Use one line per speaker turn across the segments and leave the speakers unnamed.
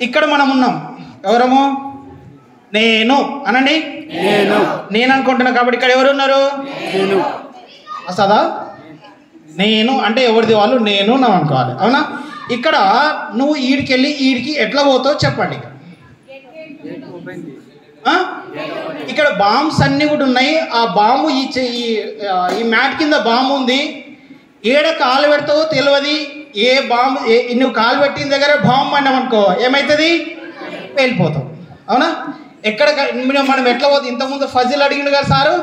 ఇక్కడ మనం ఉన్నాం, ఎవరము? నేను అనండి. నేను అనుకుంటున్నా కాబట్టి ఇక్కడ ఎవరు ఉన్నారు? వస్తుందా? నేను అంటే ఎవరిది వాళ్ళు నేను నా అనుకోవాలి, అవునా? ఇక్కడ నువ్వు ఈడికెళ్ళి ఈడికి ఎట్లా పోతావు చెప్పండి. ఇక్కడ బాంబ్స్ అన్ని కూడా ఉన్నాయి. ఆ బాంబు ఈ మ్యాట్ కింద బాంబు ఉంది. ఏడ కాలు పెడతావో తెలియదు. ఏ బాంబు నువ్వు కాలు పెట్టిన దగ్గర బాంబు అన్నామనుకో ఏమవుతుంది? వెళ్ళిపోతావు, అవునా? ఎక్కడ మనం ఎట్లా పోతుంది? ఇంతకుముందు ఫజిల్ అడిగిండు కదా సారు,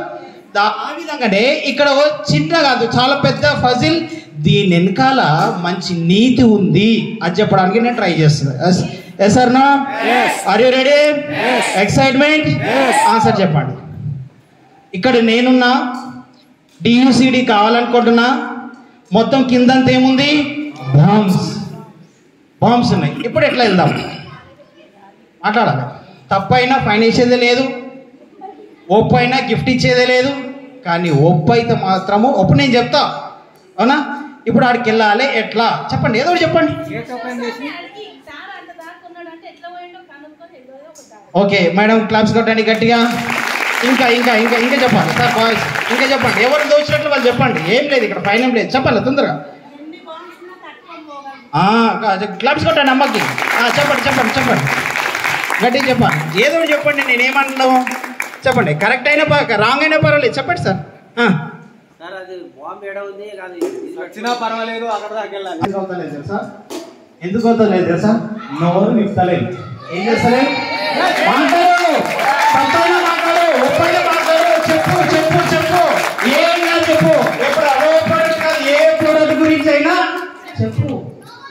ఆ విధంగానే ఇక్కడ చిన్న కాదు, చాలా పెద్ద ఫజిల్. దీని వెనకాల మంచి నీతి ఉంది అది చెప్పడానికి నేను ట్రై చేస్తున్నాను. ఎస్ సార్ నా? Are you ready? Excitement? Answer చెప్పండి. ఇక్కడ నేనున్నా, డియూసిడి కావాలనుకుంటున్నా. మొత్తం కిందంతా ఏముంది? బాంబ్స్ ఉన్నాయి. ఇప్పుడు ఎట్లా వెళ్దాం? మాట్లాడాలి. తప్పైనా ఫైన్ ఇచ్చేదే లేదు, ఒప్పు అయినా గిఫ్ట్ ఇచ్చేదే లేదు. కానీ ఒప్పు అయితే మాత్రము ఒప్పు నేను చెప్తా, అవునా? ఇప్పుడు ఆడికి వెళ్ళాలి. ఎట్లా చెప్పండి, ఏదో చెప్పండి. ఓకే మేడం, క్లాప్స్ కొట్టండి గట్టిగా. ఇంకా ఇంకా ఇంకా ఇంకా చెప్పాలి సార్, బాయ్స్ ఇంకా చెప్పండి. ఎవరు దోచినట్లు వాళ్ళు చెప్పండి. ఏం లేదు ఇక్కడ, ఫైన్ ఏం లేదు, చెప్పాలి తొందరగా. క్లాప్స్ కొట్టండి అమ్మకి. చెప్పండి చెప్పండి చెప్పండి గట్టిగా చెప్పాలి. ఏదో చెప్పండి, నేనేమంటున్నావు చెప్పండి. కరెక్ట్ అయినా రాంగ్ అయినా పర్వాలేదు, చెప్పండి సార్. ఎందుకు అవుతలేదు తెలుసా? నోరు నిస్తలేదు. ఏం చేస్తలేదు? చెప్పు చెప్పు చెప్పు, ఏం చెప్పు. ఎప్పుడు అదే ప్రోడక్ట్ కాదు, ఏ ప్రోడక్ట్ గురించి అయినా చెప్పు.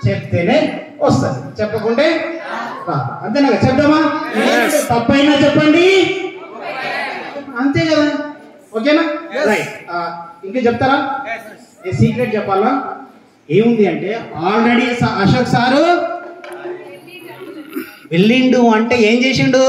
చెప్తేనే వస్తుంది, చెప్పకుంటే అంతేనా? చెప్దామా? తప్పైనా చెప్పండి, అంతే కదా? ఓకేనా? రైట్. ఇంకా చెప్తారా? ఏ సీక్రెట్ చెప్పాలా? ఏముంది అంటే ఆల్రెడీ అశోక్ సారు వెళ్ళిండు అంటే ఏం చేసిండు?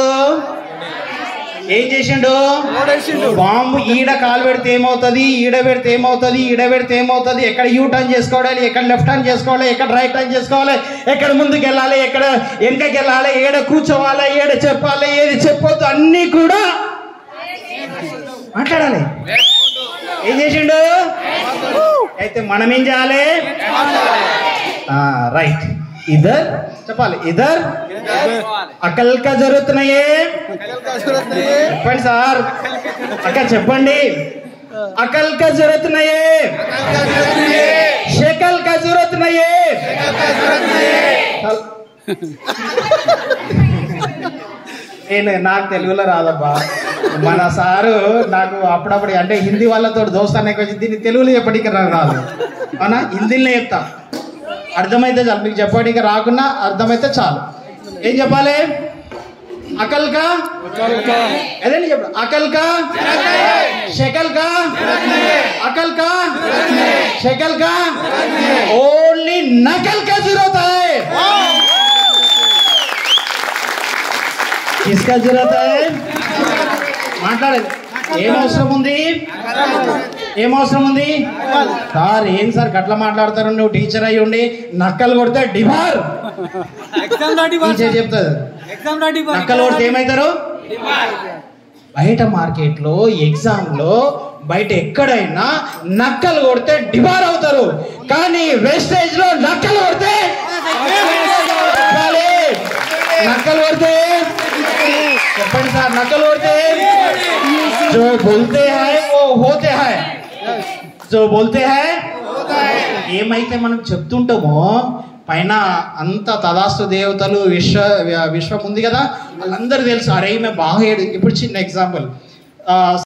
బాంబు ఈడ కాలు పెడితే ఏమవుతుంది, ఈడ పెడితే ఏమవుతుంది, ఈడ పెడితే ఏమవుతుంది, ఎక్కడ యూ టర్న్ చేసుకోవాలి, ఎక్కడ లెఫ్ట్ టర్న్ చేసుకోవాలి, ఎక్కడ రైట్ టర్న్ చేసుకోవాలి, ఎక్కడ ముందుకు వెళ్ళాలి, ఎక్కడ వెనకకి వెళ్ళాలి, ఏడ కూర్చోవాలి, ఏడ చెప్పాలి, ఏది చెప్పొద్దు అన్నీ కూడా మాట్లాడాలి. ఏం చేసిండు? అయితే మనం ఏం చేయాలి? రైట్. ఇద్దర్ చెప్పాలి. ఇద్దర్ అకల్ కా జరూరత్ నహీ హై. చెప్పండి సార్, అక్కడ చెప్పండి. అకల్ కా జరూరత్ నహీ హై, షకల్ కా జరూరత్ నహీ హై. నాకు తెలుగులో రాదబ్బా. మన సారు నాకు అప్పుడప్పుడు అంటే హిందీ వాళ్ళతో దోస్తానికి వచ్చి దీన్ని తెలుగులో చెప్పడానికి రాదు, అవునా? హిందీలో చెప్తా, అర్థమైతే చాలు. మీకు చెప్పడానికి రాకున్నా అర్థమైతే చాలు. ఏం చెప్పాలి? అకల్ కా అదేంటి చెప్పండి. అకల్ కా, షకల్ కా, అకల్ కా, షకల్ కా, ఓన్లీ నకల్ కా జరూరత్ హై. కిస్కా జరూరత్ హై? మాట్లాడాలి. ఏం అవసరం ఉంది? సార్ ఏం సార్ గట్లా మాట్లాడతారు? నువ్వు టీచర్ అయ్యి ఉండి నక్కలు కొడితే డిబార్ చెప్తారు. నక్కలు కొడితే ఏమవుతారు? బయట మార్కెట్ లో, ఎగ్జామ్ లో, బయట ఎక్కడైనా నక్కలు కొడితే డిబార్ అవుతారు. కానీ వేస్టేజ్ లో నక్కలు కొడితే చెప్పండి సార్, నక్కలు కొడితే जो बोलते हैं वो होते हैं, जो बोलते हैं ఏమైతే మనం చెప్తుంటామో పైన అంత తదాస్తు దేవతలు విశ్వం ఉంది కదా, వాళ్ళందరూ తెలుసు. అరే ఈమె బాగా ఇప్పుడు చిన్న ఎగ్జాంపుల్,